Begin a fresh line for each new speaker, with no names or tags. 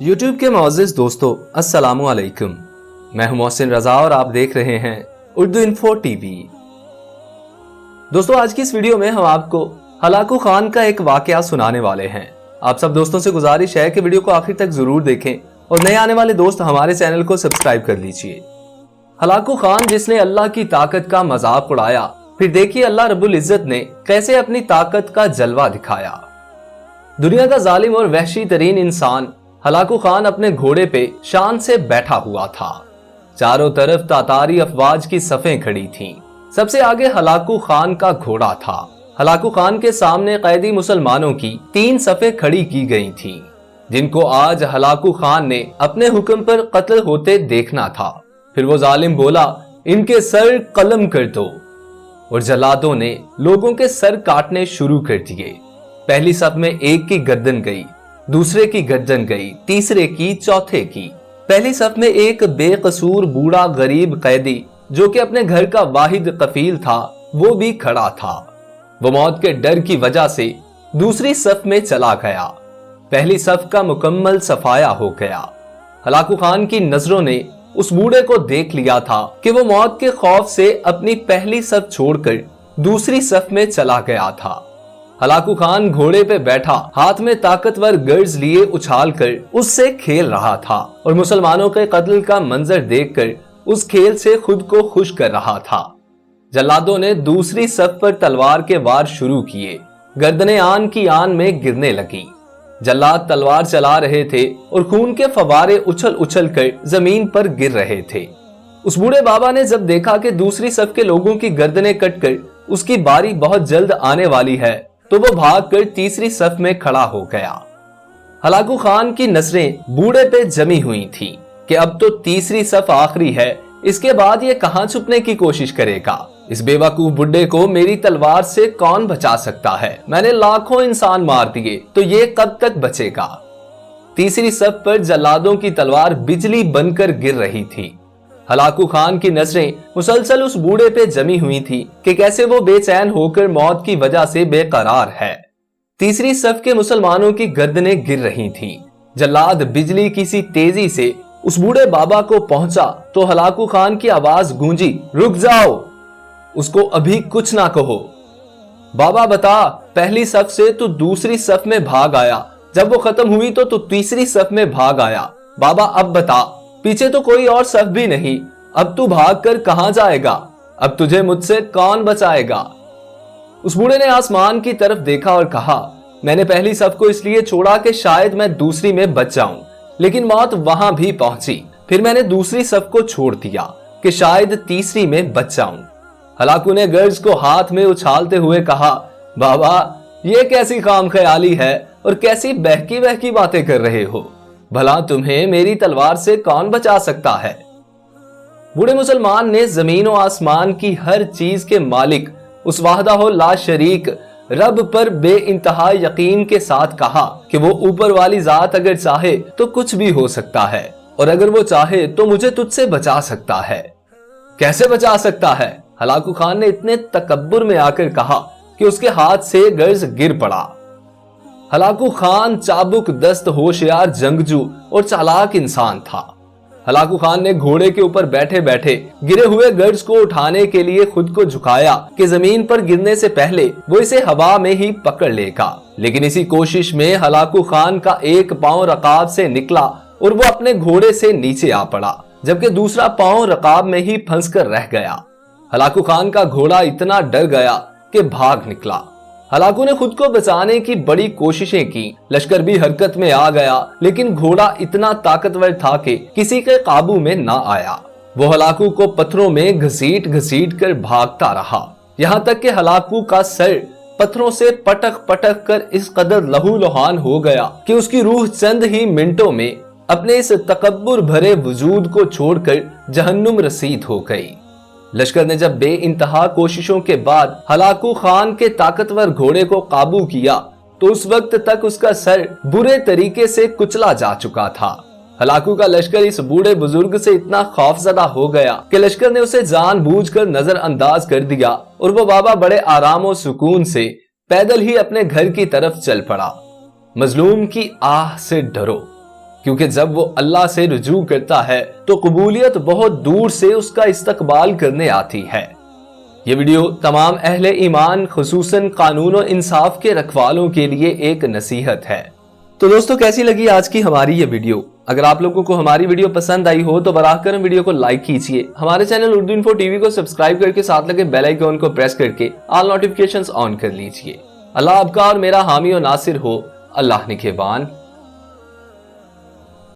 YouTube کے معزز دوستو السلام علیکم، میں ہوں محسن رضا اور آپ دیکھ رہے ہیں اردو انفو ٹی وی۔ دوستو آج کی اس ویڈیو میں ہم آپ کو ہلاکو خان کا ایک واقعہ سنانے والے ہیں۔ آپ سب دوستوں سے گزارش ہے کہ ویڈیو کو آخر تک ضرور دیکھیں اور نئے آنے والے دوست ہمارے چینل کو سبسکرائب کر لیجئے۔ ہلاکو خان جس نے اللہ کی طاقت کا مذاق اڑایا، پھر دیکھیے اللہ رب العزت نے کیسے اپنی طاقت کا جلوہ دکھایا۔ دنیا کا ظالم اور وحشی ترین انسان ہلاکو خان اپنے گھوڑے پہ شان سے بیٹھا ہوا تھا۔ چاروں طرف تاتاری افواج کی صفیں کھڑی تھیں۔ سب سے آگے ہلاکو خان کا گھوڑا تھا۔ ہلاکو خان کے سامنے قیدی مسلمانوں کی 3 صفیں کھڑی کی گئی تھیں، جن کو آج ہلاکو خان نے اپنے حکم پر قتل ہوتے دیکھنا تھا۔ پھر وہ ظالم بولا، ان کے سر قلم کر دو، اور جلادوں نے لوگوں کے سر کاٹنے شروع کر دیے۔ پہلی صف میں ایک کی گردن گئی، دوسرے کی گردن گئی، تیسرے کی، چوتھے کی۔ پہلی صف میں ایک بے قصور بوڑھا غریب قیدی جو کہ اپنے گھر کا واحد کفیل تھا وہ بھی کھڑا تھا۔ وہ موت کے ڈر کی وجہ سے دوسری صف میں چلا گیا۔ پہلی صف کا مکمل صفایا ہو گیا۔ ہلاکو خان کی نظروں نے اس بوڑھے کو دیکھ لیا تھا کہ وہ موت کے خوف سے اپنی پہلی صف چھوڑ کر دوسری صف میں چلا گیا تھا۔ ہلاکو خان گھوڑے پہ بیٹھا ہاتھ میں طاقتور گرز لیے اچھال کر اس سے کھیل رہا تھا اور مسلمانوں کے قتل کا منظر دیکھ کر اس کھیل سے خود کو خوش کر رہا تھا۔ جلادوں نے دوسری صف پر تلوار کے وار شروع کیے۔ گردنیں آن کی آن میں گرنے لگی۔ جلاد تلوار چلا رہے تھے اور خون کے فوارے اچھل اچھل کر زمین پر گر رہے تھے۔ اس بوڑھے بابا نے جب دیکھا کہ دوسری صف کے لوگوں کی گردنیں کٹ کر اس کی باری بہت جلد آنے والی ہے تو وہ بھاگ کر تیسری صف میں کھڑا ہو گیا۔ ہلاکو خان کی نظریں بوڑھے پہ جمی ہوئی تھی کہ اب تو تیسری صف آخری ہے، اس کے بعد یہ کہاں چھپنے کی کوشش کرے گا؟ اس بے وقوف بڈھے کو میری تلوار سے کون بچا سکتا ہے؟ میں نے لاکھوں انسان مار دیے تو یہ کب تک بچے گا؟ تیسری صف پر جلادوں کی تلوار بجلی بن کر گر رہی تھی۔ ہلاکو خان کی نظریں مسلسل اس بوڑھے پہ جمی ہوئی تھی کہ کیسے وہ بے چین ہو کر موت کی وجہ سے بے قرار ہے۔ تیسری صف کے مسلمانوں کی گردنیں گر رہی تھیں۔ جلاد بجلی کی سی تیزی سے اس بوڑھے بابا کو پہنچا تو ہلاکو خان کی آواز گونجی، رک جاؤ، اس کو ابھی کچھ نہ کہو۔ بابا بتا، پہلی صف سے تو دوسری صف میں بھاگ آیا، جب وہ ختم ہوئی تو تیسری صف میں بھاگ آیا۔ بابا اب بتا، پیچھے تو کوئی اور صف بھی نہیں، اب تو بھاگ کر کہاں جائے گا؟ اب تجھے مجھ سے کون بچائے گا؟ اس بوڑھے نے آسمان کی طرف دیکھا اور کہا، میں نے پہلی صف کو اس لیے چھوڑا کہ شاید میں دوسری میں بچ جاؤں، لیکن موت وہاں بھی پہنچی۔ پھر میں نے دوسری صف کو چھوڑ دیا کہ شاید تیسری میں بچ جاؤں۔ ہلاکو نے گرز کو ہاتھ میں اچھالتے ہوئے کہا، بابا یہ کیسی خام خیالی ہے اور کیسی بہکی بہکی باتیں کر رہے ہو؟ بھلا تمہیں میری تلوار سے کون بچا سکتا ہے؟ بوڑھے مسلمان نے زمین و آسمان کی ہر چیز کے مالک اس وحدہ لا شریک رب پر بے انتہا یقین کے ساتھ کہا کہ وہ اوپر والی ذات اگر چاہے تو کچھ بھی ہو سکتا ہے، اور اگر وہ چاہے تو مجھے تجھ سے بچا سکتا ہے۔ کیسے بچا سکتا ہے؟ ہلاکو خان نے اتنے تکبر میں آ کر کہا کہ اس کے ہاتھ سے گرز گر پڑا۔ ہلاکو خان چابک دست ہوشیار جنگجو اور چالاک انسان تھا۔ ہلاکو خان نے گھوڑے کے اوپر بیٹھے بیٹھے گرے ہوئے گرز کو اٹھانے کے لیے خود کو جھکایا کہ زمین پر گرنے سے پہلے وہ اسے ہوا میں ہی پکڑ لے گا، لیکن اسی کوشش میں ہلاکو خان کا ایک پاؤں رکاب سے نکلا اور وہ اپنے گھوڑے سے نیچے آ پڑا، جبکہ دوسرا پاؤں رکاب میں ہی پھنس کر رہ گیا۔ ہلاکو خان کا گھوڑا اتنا ڈر گیا کہ بھاگ نکلا۔ ہلاکو نے خود کو بچانے کی بڑی کوششیں کی، لشکر بھی حرکت میں آ گیا، لیکن گھوڑا اتنا طاقتور تھا کہ کسی کے قابو میں نہ آیا۔ وہ ہلاکو کو پتھروں میں گھسیٹ گھسیٹ کر بھاگتا رہا، یہاں تک کہ ہلاکو کا سر پتھروں سے پٹک پٹک کر اس قدر لہو لہان ہو گیا کہ اس کی روح چند ہی منٹوں میں اپنے اس تکبر بھرے وجود کو چھوڑ کر جہنم رسید ہو گئی۔ لشکر نے جب بے انتہا کوششوں کے بعد ہلاکو خان کے طاقتور گھوڑے کو قابو کیا تو اس وقت تک اس کا سر برے طریقے سے کچلا جا چکا تھا۔ ہلاکو کا لشکر اس بوڑھے بزرگ سے اتنا خوف زدہ ہو گیا کہ لشکر نے اسے جان بوجھ کر نظر انداز کر دیا اور وہ بابا بڑے آرام و سکون سے پیدل ہی اپنے گھر کی طرف چل پڑا۔ مظلوم کی آہ سے ڈرو، کیونکہ جب وہ اللہ سے رجوع کرتا ہے تو قبولیت بہت دور سے اس کا استقبال کرنے آتی ہے۔ یہ ویڈیو تمام اہل ایمان خصوصاً قانون و انصاف کے رکھوالوں کے لیے ایک نصیحت ہے۔ تو دوستو کیسی لگی آج کی ہماری یہ ویڈیو؟ اگر آپ لوگوں کو ہماری ویڈیو پسند آئی ہو تو براہ کرم ویڈیو کو لائک کیجئے، ہمارے channel Urdu info T V کو سبسکرائب کر کے ساتھ لگے بیل آئیکن کو پریس کر کے آل نوٹیفیکیشنز آن کر لیجئے۔ اللہ آپ کا اور میرا حامی و ناصر ہو۔ اللہ نگہبان۔